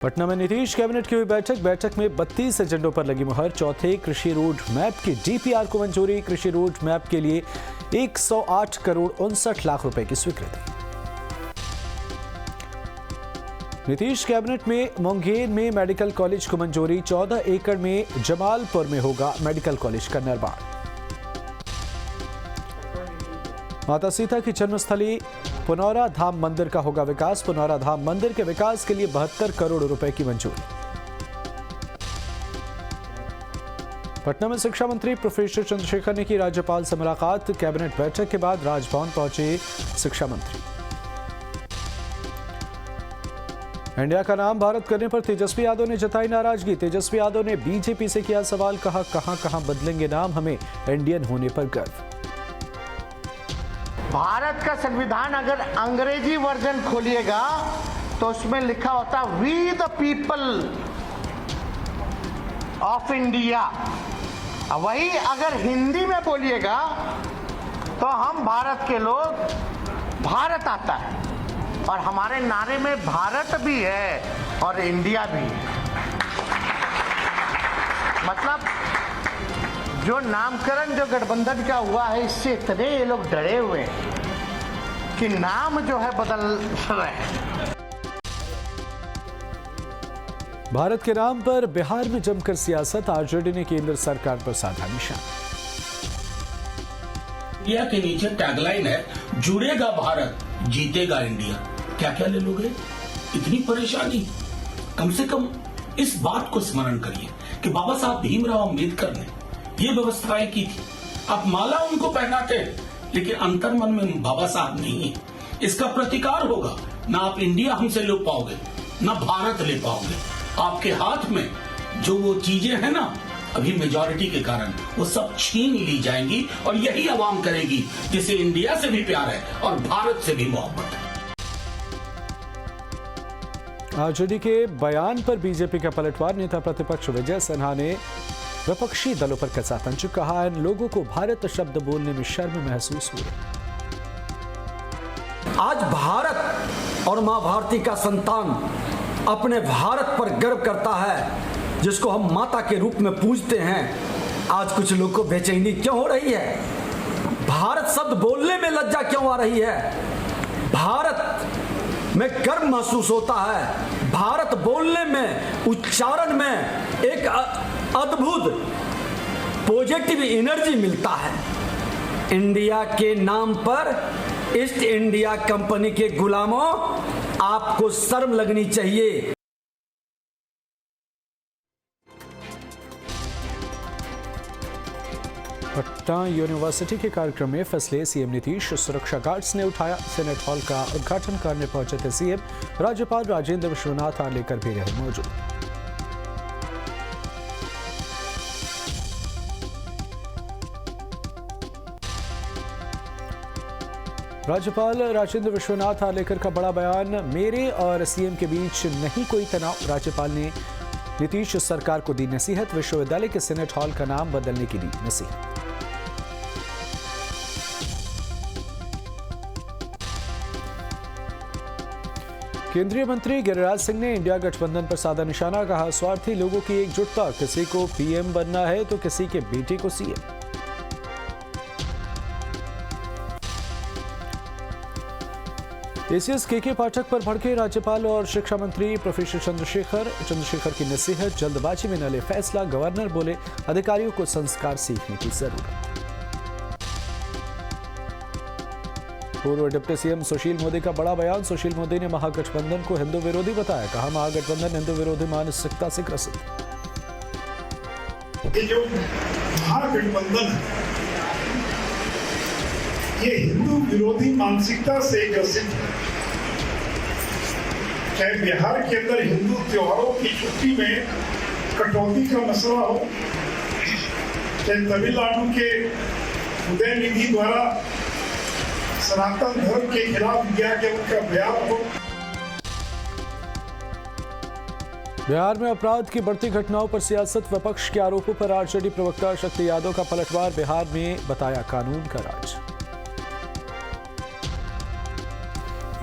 पटना में नीतीश कैबिनेट की हुई बैठक में 32 एजेंडों पर लगी मुहर। चौथे कृषि रोड मैप की डीपीआर को मंजूरी। कृषि रोड मैप के लिए 108 करोड़ 59 लाख रुपए की स्वीकृति। नीतीश कैबिनेट में मुंगेर में मेडिकल कॉलेज को मंजूरी। 14 एकड़ में जमालपुर में होगा मेडिकल कॉलेज का निर्माण। माता सीता की जन्मस्थली पुनौरा धाम मंदिर का होगा विकास। पुनौरा धाम मंदिर के विकास के लिए 72 करोड़ रुपए की मंजूरी। पटना में शिक्षा मंत्री प्रोफेसर चंद्रशेखर ने की राज्यपाल से मुलाकात। कैबिनेट बैठक के बाद राजभवन पहुंचे शिक्षा मंत्री। इंडिया का नाम भारत करने पर तेजस्वी यादव ने जताई नाराजगी। तेजस्वी यादव ने बीजेपी से किया सवाल, कहा कहां बदलेंगे नाम, हमें इंडियन होने पर गर्व। भारत का संविधान अगर अंग्रेजी वर्जन खोलिएगा तो उसमें लिखा होता we the people of India. वही अगर हिंदी में बोलिएगा तो हम भारत के लोग, भारत आता है और हमारे नारे में भारत भी है और इंडिया भी है। मतलब जो नामकरण जो गठबंधन का हुआ है, इससे इतने ये लोग डरे हुए हैं कि नाम जो है बदल रहे हैं। भारत के नाम पर बिहार में जमकर सियासत। आरजेडी ने केंद्र सरकार पर साधा निशाना। इंडिया के नीचे टैगलाइन है, जुड़ेगा भारत जीतेगा इंडिया। क्या क्या ले लोगे, इतनी परेशानी? कम से कम इस बात को स्मरण करिए कि बाबा साहब भीमराव अम्बेडकर ने ये व्यवस्थाएं की थी। आप माला उनको पहनाते हैं लेकिन अंतर मन में बाबा साहब नहीं है। इसका प्रतिकार होगा। ना आप इंडिया हमसे ले पाओगे, ना भारत ले पाओगे। आपके हाथ में जो वो चीजें हैं ना, अभी मेजॉरिटी के कारण वो सब छीन ली जाएंगी और यही आवाम करेगी जिसे इंडिया से भी प्यार है और भारत से भी मोहब्बत है। आरजेडी के बयान पर बीजेपी का पलटवार। नेता प्रतिपक्ष विजय सिन्हा ने विपक्षी दलों पर कसा तंज। कहा, इन लोगों को भारत शब्द बोलने में शर्म महसूस हो रही। आज भारत और मां भारती का संतान अपने भारत पर गर्व करता है, जिसको हम माता के रूप में पूजते हैं। आज कुछ लोग को बेचैनी क्यों हो रही है? भारत शब्द बोलने में लज्जा क्यों आ रही है? भारत में गर्व महसूस होता है। भारत बोलने में, उच्चारण में एक अद्भुत पॉजिटिव एनर्जी मिलता है। इंडिया के नाम पर ईस्ट इंडिया कंपनी के गुलामों, आपको शर्म लगनी चाहिए। पटना यूनिवर्सिटी के कार्यक्रम में फैसले। सीएम नीतीश सुरक्षा गार्ड्स ने उठाया। सेनेट हॉल का उद्घाटन करने पहुंचे थे सीएम। राज्यपाल राजेंद्र विश्वनाथ आर्लेकर भी रहे मौजूद। राज्यपाल राजेंद्र विश्वनाथ आर्लेकर का बड़ा बयान। मेरे और सीएम के बीच नहीं कोई तनाव। राज्यपाल ने नीतीश सरकार को दी नसीहत। विश्वविद्यालय के सेनेट हॉल का नाम बदलने की दी नसीहत। केंद्रीय मंत्री गिरिराज सिंह ने इंडिया गठबंधन पर साधा निशाना। कहा, स्वार्थी लोगों की एकजुटता। किसी को पीएम बनना है तो किसी के बेटे को सीएम। एसीएस के पाठक पर भड़के राज्यपाल और शिक्षा मंत्री प्रोफेसर चंद्रशेखर की नसीहत। जल्दबाजी में न ले फैसला। गवर्नर बोले, अधिकारियों को संस्कार सीखने की जरूरत। पूर्व डिप्टी सीएम सुशील मोदी का बड़ा बयान। सुशील मोदी ने महागठबंधन को हिंदू विरोधी बताया। कहा, महागठबंधन हिंदू विरोधी मानसिकता से ग्रसित। ये जो महागठबंधन है, ये हिंदू विरोधी मानसिकता से ग्रसित है। चाहे बिहार के अंदर हिंदू त्योहारों की छुट्टी में कटौती का मसला हो, चाहे तमिलनाडु के उदयनिधि द्वारा सनातन धर्म के खिलाफ दिया गया उनका बयान हो। बिहार में अपराध की बढ़ती घटनाओं पर सियासत। विपक्ष के आरोपों पर आरजेडी प्रवक्ता शक्ति यादव का पलटवार। बिहार में बताया कानून का राज।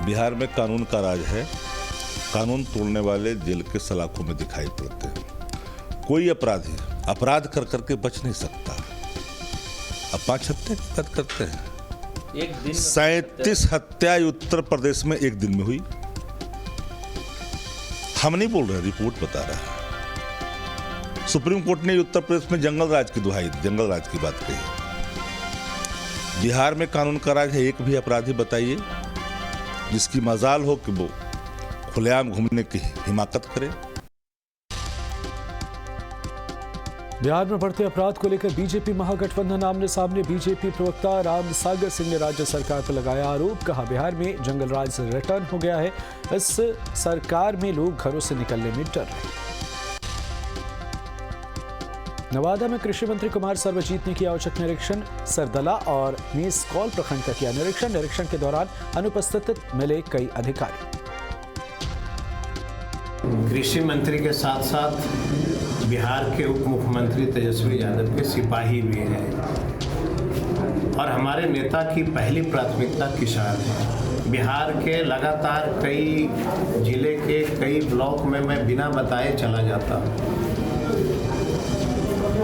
बिहार में कानून का राज है। कानून तोड़ने वाले जेल के सलाखों में दिखाई पड़ते हैं। कोई अपराधी अपराध कर करके बच नहीं सकता। अब 5 हत्या की बात करते हैं। 37 हत्याएं उत्तर प्रदेश में एक दिन में हुई। हम नहीं बोल रहे, रिपोर्ट बता रहा है। सुप्रीम कोर्ट ने उत्तर प्रदेश में जंगल राज की दुहाई दी, जंगल राज की बात कही। बिहार में कानून का राज है, एक भी अपराधी बताइए जिसकी मजाल हो कि वो खुलेआम घूमने की हिमाकत करे। बिहार में बढ़ते अपराध को लेकर बीजेपी महागठबंधन आमने सामने। बीजेपी प्रवक्ता राम सागर सिंह ने राज्य सरकार पर लगाया आरोप। कहा, बिहार में जंगल राज रिटर्न हो गया है। इस सरकार में लोग घरों से निकलने में डर रहे। नवादा में कृषि मंत्री कुमार सर्वजीत ने किया औचक निरीक्षण। सरदला और मेसकौल प्रखंड का किया निरीक्षण। निरीक्षण के दौरान अनुपस्थित मिले कई अधिकारी। कृषि मंत्री के साथ साथ बिहार के उप मुख्यमंत्री तेजस्वी यादव के सिपाही भी हैं और हमारे नेता की पहली प्राथमिकता किसान है। बिहार के लगातार कई जिले के कई ब्लॉक में मैं बिना बताए चला जाता हूँ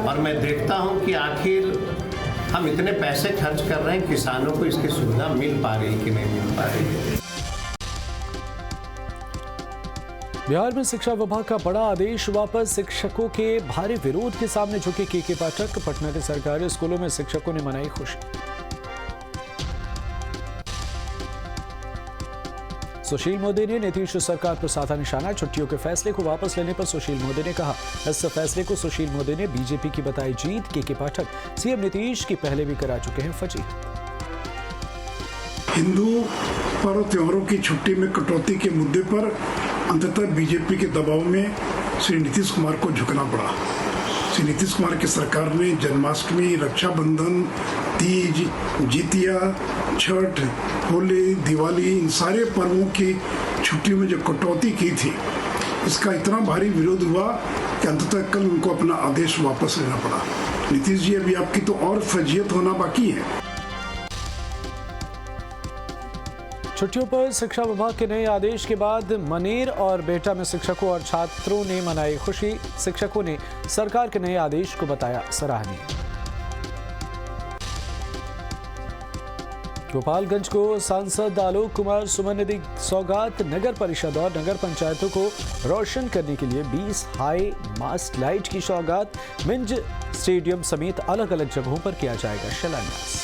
और मैं देखता हूँ कि आखिर हम इतने पैसे खर्च कर रहे हैं, किसानों को इसकी सुविधा मिल पा रही कि नहीं मिल पा रही है। बिहार में शिक्षा विभाग का बड़ा आदेश वापस। शिक्षकों के भारी विरोध के सामने झुके के पाठक। पटना के सरकारी स्कूलों में शिक्षकों ने मनाई खुशी। सुशील मोदी ने नीतीश सरकार पर साधा निशाना। छुट्टियों के फैसले को वापस लेने पर सुशील मोदी ने कहा, इस फैसले को सुशील मोदी ने बीजेपी की बताई जीत। के पाठक सीएम नीतीश की पहले भी करा चुके हैं फजीहत। हिंदू पर्व त्योहारों की छुट्टी में कटौती के मुद्दे पर अंततः बीजेपी के दबाव में श्री नीतीश कुमार को झुकना पड़ा। श्री नीतीश कुमार की सरकार ने जन्माष्टमी, रक्षाबंधन, तीज, जितिया, छठ, होली, दिवाली, इन सारे पर्वों की छुट्टियों में जो कटौती की थी, इसका इतना भारी विरोध हुआ कि अंततः कल उनको अपना आदेश वापस लेना पड़ा। नीतीश जी, अभी आपकी तो और फजीयत होना बाकी है। छुट्टियों पर शिक्षा विभाग के नए आदेश के बाद मनेर और बेटा में शिक्षकों और छात्रों ने मनाई खुशी। शिक्षकों ने सरकार के नए आदेश को बताया सराहनीय। गोपालगंज को सांसद आलोक कुमार सुमन ने दी सौगात। नगर परिषद और नगर पंचायतों को रोशन करने के लिए 20 हाई मास्ट लाइट की सौगात। मिंज स्टेडियम समेत अलग अलग जगहों पर किया जाएगा शिलान्यास।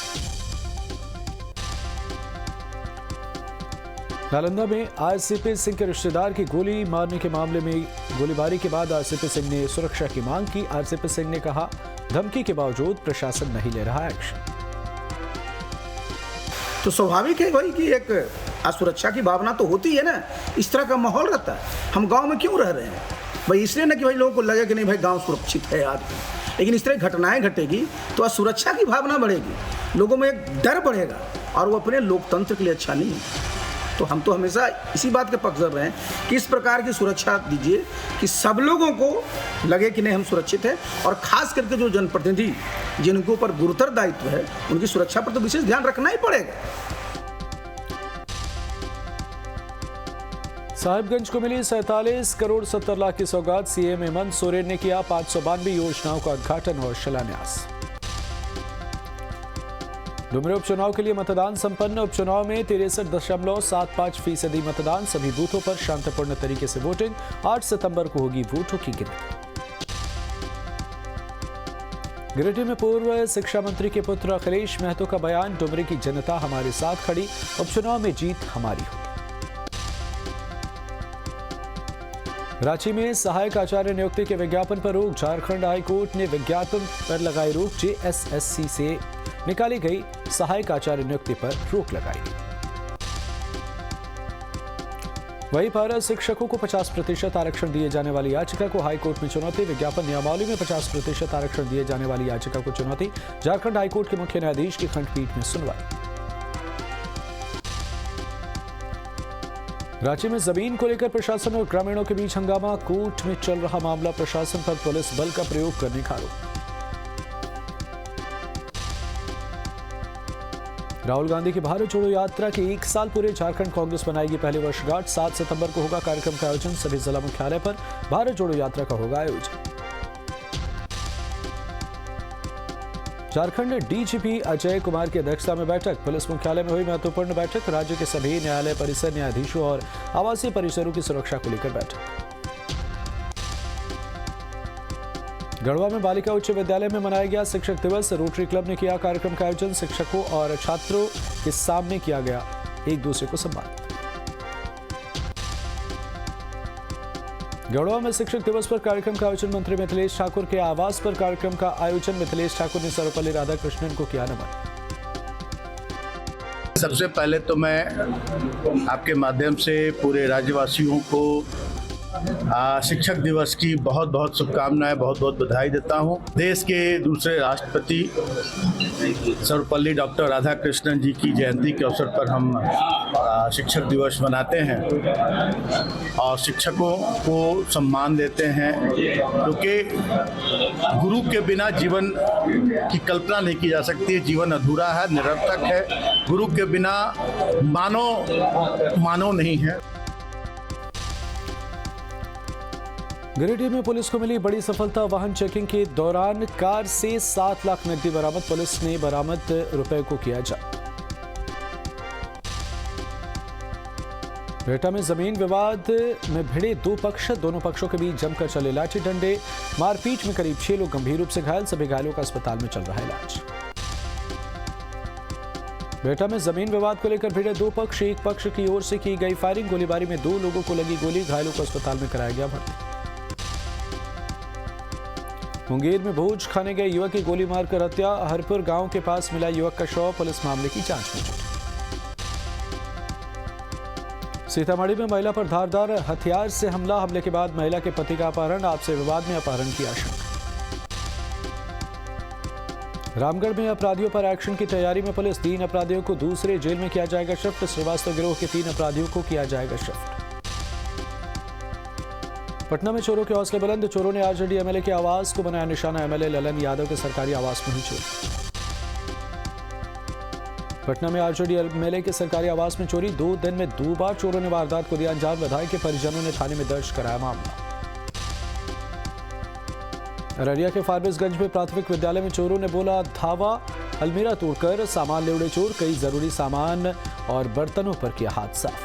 नालंदा में आरसीपी सिंह के रिश्तेदार की गोली मारने के मामले में गोलीबारी के बाद आरसीपी सिंह ने सुरक्षा की मांग की। आरसीपी सिंह ने कहा, धमकी के बावजूद प्रशासन नहीं ले रहा एक्शन। तो स्वाभाविक है भाई कि एक असुरक्षा की भावना तो होती है ना। इस तरह का माहौल रहता है। हम गांव में क्यों रह रहे हैं भाई? इसलिए ना कि भाई लोगों को लगे कि नहीं भाई गांव सुरक्षित है आज, लेकिन इस तरह घटनाएं घटेगी तो असुरक्षा की भावना बढ़ेगी, लोगों में एक डर बढ़ेगा और वो अपने लोकतंत्र के लिए अच्छा नहीं है। तो हम तो हमेशा इसी बात के पक्षधर रहे हैं कि इस प्रकार की सुरक्षा दीजिए कि सब लोगों को लगे कि नहीं हम सुरक्षित हैं, और खास करके जो जनप्रतिनिधि जिनके ऊपर गुरुतर दायित्व है उनकी सुरक्षा पर तो विशेष ध्यान रखना ही पड़ेगा। साहिबगंज को मिली 47 करोड़ 70 लाख की सौगात। सीएम हेमंत सोरेन ने किया 592 योजनाओं का उद्घाटन और शिलान्यास। डुमरी उपचुनाव के लिए मतदान संपन्न। उपचुनाव में 63.75% मतदान। सभी बूथों पर शांतिपूर्ण तरीके से वोटिंग। 8 सितंबर को होगी वोटों की गिनती। गिरिडीह में पूर्व शिक्षा मंत्री के पुत्र अखिलेश महतो का बयान, डुमरी की जनता हमारे साथ खड़ी, उपचुनाव में जीत हमारी होगी। रांची में सहायक आचार्य नियुक्ति के विज्ञापन पर रोक। झारखंड हाईकोर्ट ने विज्ञापन पर लगाई रोक। जेएसएससी से निकाली गई सहायक आचार्य नियुक्ति पर रोक लगाई। वहीं पारा शिक्षकों को 50% आरक्षण दिए जाने वाली याचिका को हाईकोर्ट में चुनौती। विज्ञापन नियमावली में 50% आरक्षण दिए जाने वाली याचिका को चुनौती। झारखंड हाईकोर्ट के मुख्य न्यायाधीश की खंडपीठ में सुनवाई। रांची में जमीन को लेकर प्रशासन और ग्रामीणों के बीच हंगामा। कोर्ट में चल रहा मामला, प्रशासन पर पुलिस बल का प्रयोग करने का आरोप। राहुल गांधी की भारत जोड़ो यात्रा के 1 साल पूरे, झारखंड कांग्रेस मनाएगी पहली वर्षगांठ। 7 सितंबर को होगा कार्यक्रम का आयोजन। सभी जिला मुख्यालय पर भारत जोड़ो यात्रा का होगा आयोजन। झारखंड डीजीपी अजय कुमार की अध्यक्षता में बैठक। पुलिस मुख्यालय में हुई महत्वपूर्ण बैठक। राज्य के सभी न्यायालय परिसर, न्यायाधीशों और आवासीय परिसरों की सुरक्षा को लेकर बैठक। गढ़वा में बालिका उच्च विद्यालय में मनाया गया शिक्षक दिवस। रोटरी क्लब ने किया कार्यक्रम का आयोजन। शिक्षकों और छात्रों के सामने किया गया एक दूसरे को सम्मानित। गढ़वा में शिक्षक दिवस पर कार्यक्रम का आयोजन। मंत्री मिथिलेश ठाकुर के आवास पर कार्यक्रम का आयोजन। मिथिलेश ठाकुर ने सर्वपल्ली राधाकृष्णन को किया नमन। सबसे पहले तो मैं आपके माध्यम से पूरे राज्यवासियों को शिक्षक दिवस की बहुत बहुत शुभकामनाएं, बहुत बहुत बधाई देता हूं। देश के दूसरे राष्ट्रपति सर्वपल्ली डॉक्टर राधाकृष्णन जी की जयंती के अवसर पर हम शिक्षक दिवस मनाते हैं और शिक्षकों को सम्मान देते हैं, क्योंकि गुरु के बिना जीवन की कल्पना नहीं की जा सकती है। जीवन अधूरा है, निरर्थक है। गुरु के बिना मानव नहीं है। गिरिडीह में पुलिस को मिली बड़ी सफलता। वाहन चेकिंग के दौरान कार से 7 लाख नकदी बरामद। पुलिस ने बरामद रुपए को किया जब्त। बेहटा में जमीन विवाद में भिड़े 2 पक्ष। दोनों पक्षों के बीच जमकर चले लाठी डंडे। मारपीट में करीब 6 लोग गंभीर रूप से घायल। सभी घायलों का अस्पताल में चल रहा है इलाज। बेहटा में जमीन विवाद को लेकर भिड़े 2 पक्ष। एक पक्ष की ओर से की गई फायरिंग। गोलीबारी में 2 लोगों को लगी गोली। घायलों को अस्पताल में कराया गया भर्ती। मुंगेर में भोज खाने गए युवक की गोली मारकर हत्या। हरपुर गांव के पास मिला युवक का शव। पुलिस मामले की जांच में जुटी। सीतामढ़ी में महिला पर धारदार हथियार से हमला। हमले के बाद महिला के पति का अपहरण। आपसे विवाद में अपहरण की आशंका। रामगढ़ में अपराधियों पर एक्शन की तैयारी में पुलिस। 3 अपराधियों को दूसरे जेल में किया जाएगा शिफ्ट। श्रीवास्तव गिरोह के 3 अपराधियों को किया जाएगा शिफ्ट। पटना में चोरों के हौसले बुलंद। चोरों ने आरजेडी एमएलए के आवास को बनाया निशाना। एमएलए ललन यादव के सरकारी आवास में हुई चोरी। पटना में आरजेडी एमएलए के सरकारी आवास में चोरी। 2 दिन में 2 बार चोरों ने वारदात को दिया अंजाम। विधायक के परिजनों ने थाने में दर्ज कराया मामला। अररिया के फारबिसगंज में प्राथमिक विद्यालय में चोरों ने बोला धावा। अलमीरा तोड़कर सामान ले उड़े चोर। कई जरूरी सामान और बर्तनों पर किया हाथ साफ।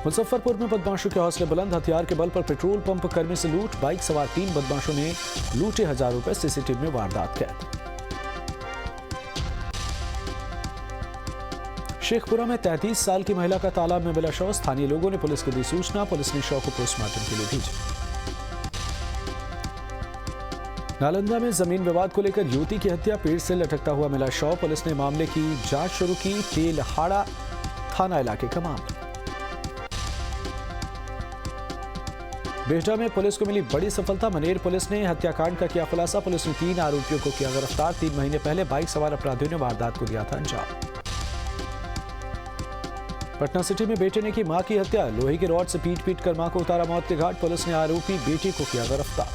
मुजफ्फरपुर में बदमाशों के हौसले बुलंद। हथियार के बल पर पेट्रोल पंप कर्मी से लूट। बाइक सवार 3 बदमाशों ने लूटे 1000 रुपए। सीसीटीवी में वारदात कैद। शेखपुरा में 33 साल की महिला का तालाब में मिला शव। स्थानीय लोगों ने पुलिस को दी सूचना। पुलिस ने शव को पोस्टमार्टम के लिए भेजा। नालंदा में जमीन विवाद को लेकर युवती की हत्या। पेड़ से लटकता हुआ मिला शव। पुलिस ने मामले की जांच शुरू की। तेलहाड़ा थाना इलाके का मामला। बेहटा में पुलिस को मिली बड़ी सफलता। मनेर पुलिस ने हत्याकांड का किया खुलासा। पुलिस ने 3 आरोपियों को किया गिरफ्तार। 3 महीने पहले बाइक सवार अपराधियों ने वारदात को दिया था अंजाम। पटना सिटी में बेटे ने की मां की हत्या। लोहे की रॉड से पीट कर मां को उतारा मौत के घाट। पुलिस ने आरोपी बेटे को किया गिरफ्तार।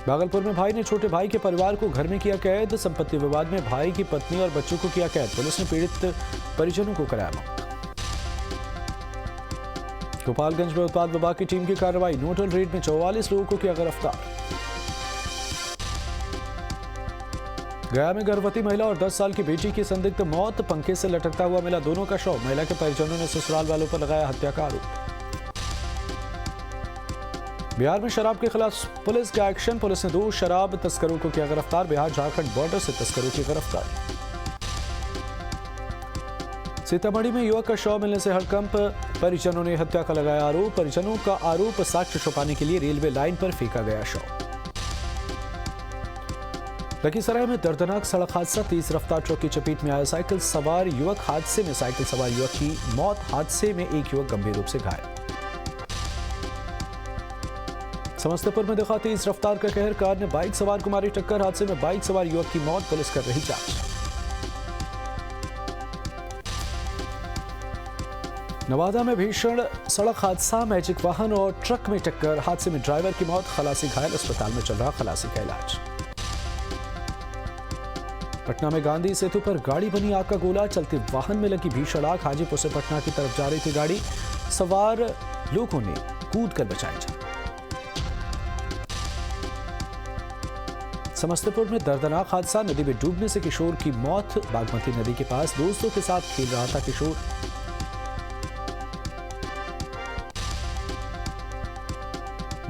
भागलपुर में भाई ने छोटे भाई के परिवार को घर में किया कैद। संपत्ति विवाद में भाई की पत्नी और बच्चों को किया कैद। पुलिस ने पीड़ित परिजनों को कराया मौत। गोपालगंज में उत्पाद विभाग की टीम की कार्रवाई। नोटल रेड में 44 लोगों को किया गिरफ्तार। गया में गर्भवती महिला और 10 साल की बेटी की संदिग्ध मौत। पंखे से लटकता हुआ मिला दोनों का शव। महिला के परिजनों ने ससुराल वालों पर लगाया हत्या का आरोप। बिहार में शराब के खिलाफ पुलिस का एक्शन। पुलिस ने 2 शराब तस्करों को किया गिरफ्तार। बिहार झारखंड बॉर्डर से तस्करों की गिरफ्तारी। सीतामढ़ी में युवक का शव मिलने से हड़कंप। परिजनों ने हत्या का लगाया आरोप। परिजनों का आरोप साक्ष्य छुपाने के लिए रेलवे लाइन पर फेंका गया शव। लखीसराय में दर्दनाक सड़क हादसा। तेज रफ्तार ट्रक की चपेट में आया साइकिल सवार युवक। हादसे में साइकिल सवार युवक की मौत। हादसे में एक युवक गंभीर रूप से घायल। समस्तीपुर में दिखा तेज रफ्तार का कहर। कार ने बाइक सवार को मारी टक्कर। हादसे में बाइक सवार युवक की मौत। पुलिस कर रही जांच। नवादा में भीषण सड़क हादसा। मैजिक वाहन और ट्रक में टक्कर। हादसे में ड्राइवर की मौत। खलासी घायल। अस्पताल में चल रहा खलासी का इलाज। पटना में गांधी सेतु पर गाड़ी बनी आग का गोला, चलते वाहन में लगी भीषण आग। हाजीपुर से पटना की तरफ जा रही थी गाड़ी, सवार लोगों ने कूद कर बचाई जान। समस्तीपुर में दर्दनाक हादसा, नदी में डूबने से किशोर की मौत। बागमती नदी के पास दोस्तों के साथ खेल रहा था किशोर।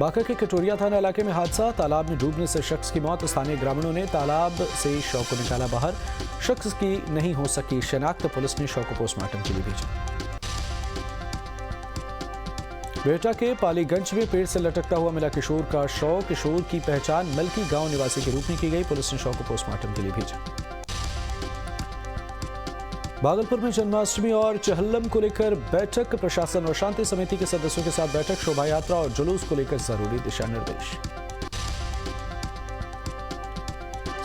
बांका के कटोरिया थाना इलाके में हादसा, तालाब में डूबने से शख्स की मौत। स्थानीय ग्रामीणों ने तालाब से शव को निकाला बाहर। शख्स की नहीं हो सकी शिनाख्त, पुलिस ने शव को पोस्टमार्टम के लिए भेजा। बेटा के पालीगंज में पेड़ से लटकता हुआ मिला किशोर का शव। किशोर की पहचान मलकी गांव निवासी के रूप में की गई। पुलिस ने शव को पोस्टमार्टम के लिए भेजा। भागलपुर में जन्माष्टमी और चहल्लम को लेकर बैठक, प्रशासन और शांति समिति के सदस्यों के साथ बैठक। शोभा यात्रा और जुलूस को लेकर जरूरी दिशा निर्देश।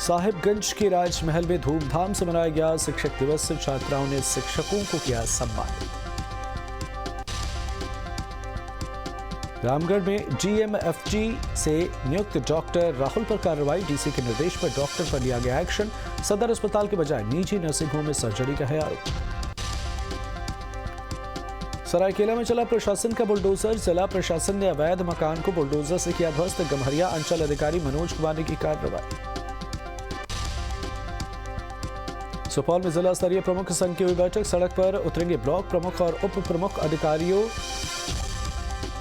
साहिबगंज के राजमहल में धूमधाम से मनाया गया शिक्षक दिवस। छात्राओं ने शिक्षकों को किया सम्मानित। रामगढ़ में जीएमएफजी से नियुक्त डॉक्टर राहुल पर कार्रवाई। डीसी के निर्देश पर डॉक्टर पर लिया गया एक्शन। सदर अस्पताल के बजाय निजी नर्सिंग होम में सर्जरी का है आरोप। सरायकेला में चला प्रशासन का बुलडोजर। जिला प्रशासन ने अवैध मकान को बुलडोजर से किया ध्वस्त। गम्हरिया अंचल अधिकारी मनोज कुमार ने की कार्रवाई। सुपौल में जिला स्तरीय प्रमुख संघ की हुई बैठक। सड़क पर उतरेंगे ब्लॉक प्रमुख और उप प्रमुख। अधिकारियों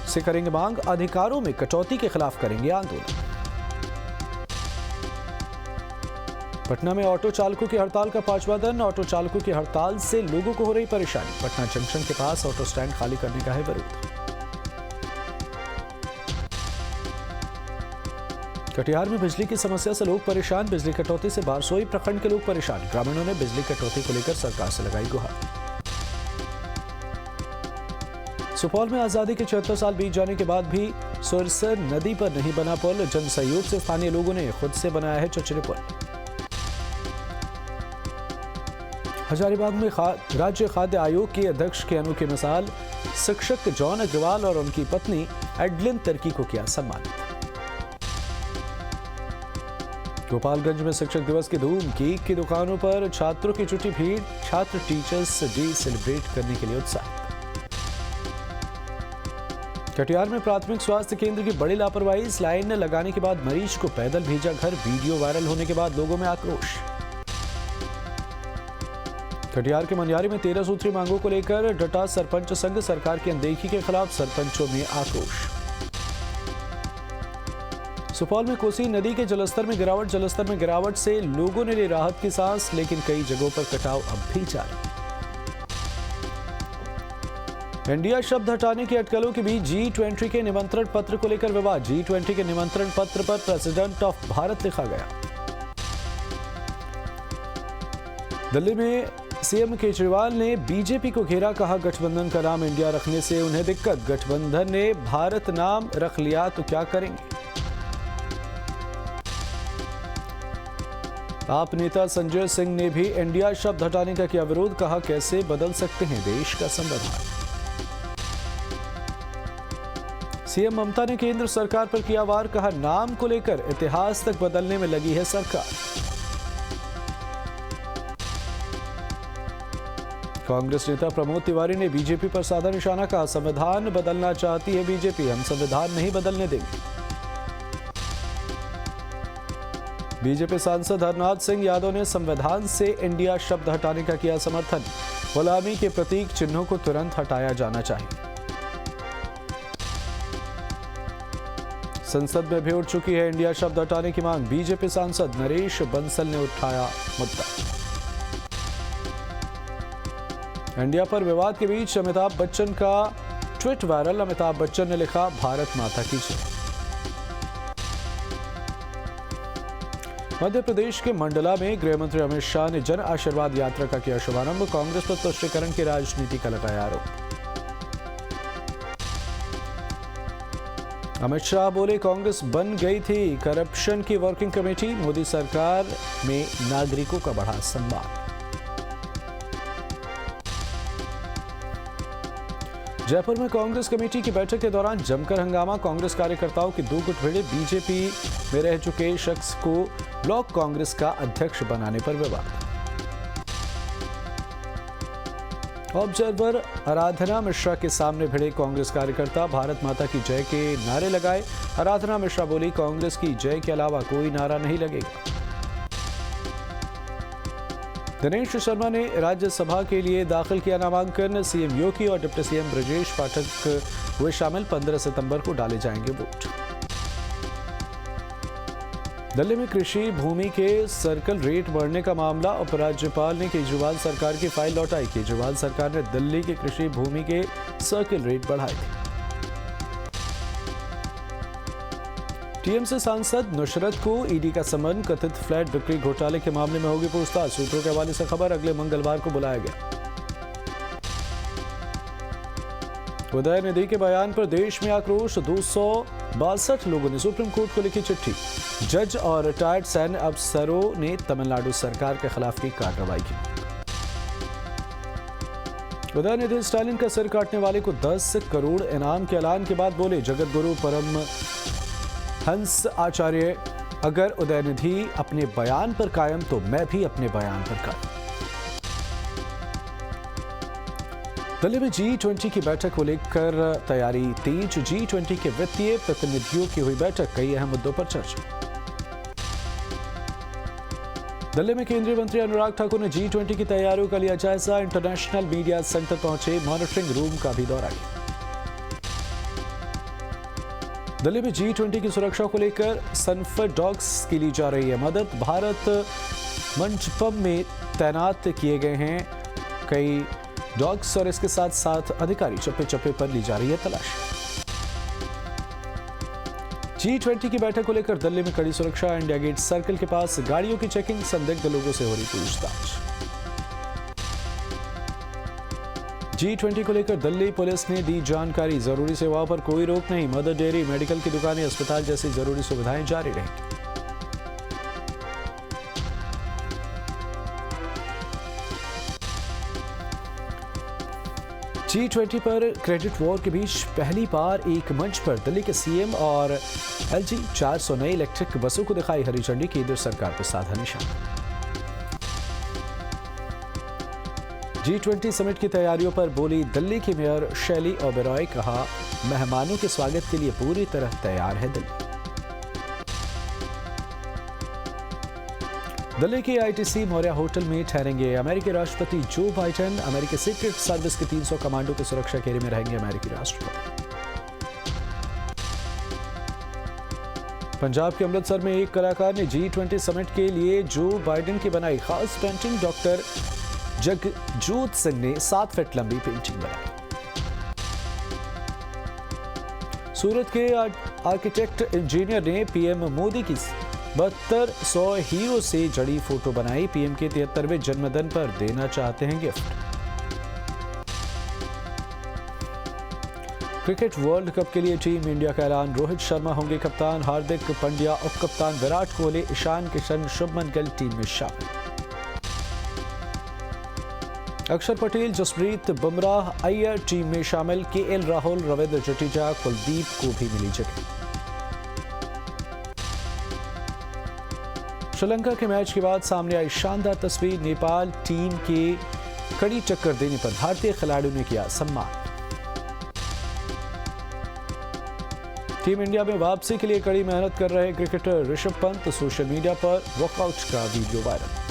से करेंगे मांग। अधिकारों में कटौती के खिलाफ करेंगे आंदोलन। पटना में ऑटो चालकों की हड़ताल का 5वां दिन। ऑटो चालकों की हड़ताल से लोगों को हो रही परेशानी। पटना जंक्शन के पास ऑटो स्टैंड खाली करने का है विरोध। कटिहार में बिजली की समस्या से लोग परेशान। बिजली कटौती से बारसोई प्रखंड के लोग परेशान। ग्रामीणों ने बिजली कटौती को लेकर सरकार से लगाई गुहार। सुपौल में आजादी के 74 साल बीत जाने के बाद भी सुरसर नदी पर नहीं बना पुल। जन सहयोग से स्थानीय लोगों ने खुद से बनाया है चचरे पुल। हजारीबाग में राज्य खाद्य आयोग के अध्यक्ष के अनोखी मिसाल। शिक्षक जॉन अग्रवाल और उनकी पत्नी एडलिन तिर्की को किया सम्मानित। गोपालगंज में शिक्षक दिवस की धूम। केक की दुकानों पर छात्रों की जुटी भीड़। छात्र टीचर्स डे सेलिब्रेट करने के लिए उत्साह। कटिहार में प्राथमिक स्वास्थ्य केंद्र की बड़ी लापरवाही। स्लाइन लगाने के बाद मरीज को पैदल भेजा घर। वीडियो वायरल होने के बाद लोगों में आक्रोश। कटिहार के मनियारी में 13 सूत्री मांगों को लेकर डटा सरपंच संघ। सरकार की अनदेखी के खिलाफ सरपंचों में आक्रोश। सुपौल में कोसी नदी के जलस्तर में गिरावट। जलस्तर में गिरावट से लोगों ने ली राहत की सांस, लेकिन कई जगहों पर कटाव अब भी जारी। इंडिया शब्द हटाने की अटकलों के बीच G20 के निमंत्रण पत्र को लेकर विवाद। G20 के निमंत्रण पत्र पर प्रेसिडेंट ऑफ भारत लिखा गया। दिल्ली में सीएम केजरीवाल ने बीजेपी को घेरा। कहा गठबंधन का नाम इंडिया रखने से उन्हें दिक्कत। गठबंधन ने भारत नाम रख लिया तो क्या करेंगे। आप नेता संजय सिंह ने भी इंडिया शब्द हटाने का किया विरोध। कहा कैसे बदल सकते हैं देश का संविधान। सीएम ममता ने केंद्र सरकार पर किया वार। कहा नाम को लेकर इतिहास तक बदलने में लगी है सरकार। कांग्रेस नेता प्रमोद तिवारी ने बीजेपी पर साधा निशाना। कहा संविधान बदलना चाहती है बीजेपी, हम संविधान नहीं बदलने देंगे। बीजेपी सांसद हरनाथ सिंह यादव ने संविधान से इंडिया शब्द हटाने का किया समर्थन। गुलामी के प्रतीक चिन्हों को तुरंत हटाया जाना चाहिए। संसद में भी उठ चुकी है इंडिया शब्द हटाने की मांग। बीजेपी सांसद नरेश बंसल ने उठाया मुद्दा। इंडिया पर विवाद के बीच अमिताभ बच्चन का ट्वीट वायरल। अमिताभ बच्चन ने लिखा भारत माता की जय। मध्य प्रदेश के मंडला में गृह मंत्री अमित शाह ने जन आशीर्वाद यात्रा का किया शुभारंभ। कांग्रेस पर तुष्टीकरण की राजनीति का लगाया आरोप। अमित शाह बोले कांग्रेस बन गई थी करप्शन की वर्किंग कमेटी। मोदी सरकार में नागरिकों का बढ़ा सम्मान। जयपुर में कांग्रेस कमेटी की बैठक के दौरान जमकर हंगामा। कांग्रेस कार्यकर्ताओं की दो गुट भिड़े। बीजेपी में रह चुके शख्स को ब्लॉक कांग्रेस का अध्यक्ष बनाने पर विवाद। ऑब्जर्वर आराधना मिश्रा के सामने भिड़े कांग्रेस कार्यकर्ता। भारत माता की जय के नारे लगाए। आराधना मिश्रा बोली, कांग्रेस की जय के अलावा कोई नारा नहीं लगेगा। दिनेश शर्मा ने राज्यसभा के लिए दाखिल किया नामांकन। सीएम योगी और डिप्टी सीएम ब्रजेश पाठक हुए शामिल। 15 सितंबर को डाले जाएंगे वोट। दिल्ली में कृषि भूमि के सर्कल रेट बढ़ने का मामला। उपराज्यपाल ने केजरीवाल सरकार की फाइल लौटाई। केजरीवाल सरकार ने दिल्ली के कृषि भूमि के सर्कल रेट बढ़ाए थे। टीएमसी सांसद नुसरत को ईडी का समन। कथित फ्लैट बिक्री घोटाले के मामले में होगी पूछताछ। सूत्रों के हवाले से खबर, अगले मंगलवार को बुलाया गया। उदयनिधि के बयान पर देश में आक्रोश। 262 लोगों ने सुप्रीम कोर्ट को लिखी चिट्ठी। जज और रिटायर्ड सैन्य अफसरों ने तमिलनाडु सरकार के खिलाफ की कार्रवाई की। उदयनिधि स्टालिन का सिर काटने वाले को 10 करोड़ इनाम के ऐलान के बाद बोले जगत गुरु परम हंस आचार्य, अगर उदयनिधि अपने बयान पर कायम तो मैं भी अपने बयान पर कायम। दिल्ली में G20 की बैठक को लेकर तैयारी तेज। G20 के वित्तीय प्रतिनिधियों की हुई बैठक, कई अहम मुद्दों पर चर्चा। दिल्ली में केंद्रीय मंत्री अनुराग ठाकुर ने G20 की तैयारियों का लिया जायजा। इंटरनेशनल मीडिया सेंटर पहुंचे। मॉनिटरिंग रूम का भी दौरा किया। दिल्ली में G20 की सुरक्षा को लेकर सनफर डॉग्स की ली जा रही है मदद। भारत मंडपम में तैनात किए गए हैं कई डॉग्स और इसके साथ साथ अधिकारी। चप्पे चप्पे पर ली जा रही है तलाशी। G20 की बैठक को लेकर दिल्ली में कड़ी सुरक्षा। इंडिया गेट सर्कल के पास गाड़ियों की चेकिंग। संदिग्ध लोगों से हो रही पूछताछ। G20 को लेकर दिल्ली पुलिस ने दी जानकारी। जरूरी सेवाओं पर कोई रोक नहीं। मदर डेयरी, मेडिकल की दुकानें, अस्पताल जैसी जरूरी सुविधाएं जारी रहेंगी। G20 पर क्रेडिट वॉर के बीच पहली बार एक मंच पर दिल्ली के सीएम और LG 400 नई इलेक्ट्रिक बसों को दिखाई हरी झंडी। केंद्र सरकार को साधा निशान। G20 समिट की तैयारियों पर बोली दिल्ली की मेयर शैली ओबेरॉय। कहा, मेहमानों के स्वागत के लिए पूरी तरह तैयार है दिल्ली। दिल्ली के ITC मौर्या होटल में ठहरेंगे अमेरिकी राष्ट्रपति जो बाइडेन। अमेरिकी सीक्रेट सर्विस के 300 कमांडो की सुरक्षा घेरे में रहेंगे अमेरिकी राष्ट्रपति। पंजाब के अमृतसर में एक कलाकार ने G20 समिट के लिए जो बाइडेन की बनाई खास पेंटिंग। डॉक्टर जगजोत सिंह ने 7 फीट लंबी पेंटिंग बनाई। सूरत के आर्किटेक्ट इंजीनियर ने पीएम मोदी की 7200 हीरो से जड़ी फोटो बनाई। पीएम के 73वें जन्मदिन पर देना चाहते हैं गिफ्ट। क्रिकेट वर्ल्ड कप के लिए टीम इंडिया का ऐलान। रोहित शर्मा होंगे कप्तान। हार्दिक पांड्या उप कप्तान। विराट कोहली, ईशान किशन, शुभमन गिल टीम में शामिल। अक्षर पटेल, जसप्रीत बुमराह, अय्यर टीम में शामिल। KL राहुल, रविंद्र जडेजा, कुलदीप को भी मिली जगह। श्रीलंका के मैच के बाद सामने आई शानदार तस्वीर। नेपाल टीम के कड़ी टक्कर देने पर भारतीय खिलाड़ियों ने किया सम्मान। टीम इंडिया में वापसी के लिए कड़ी मेहनत कर रहे cricketer Rishabh Pant. Social media पर वर्कआउट का वीडियो वायरल।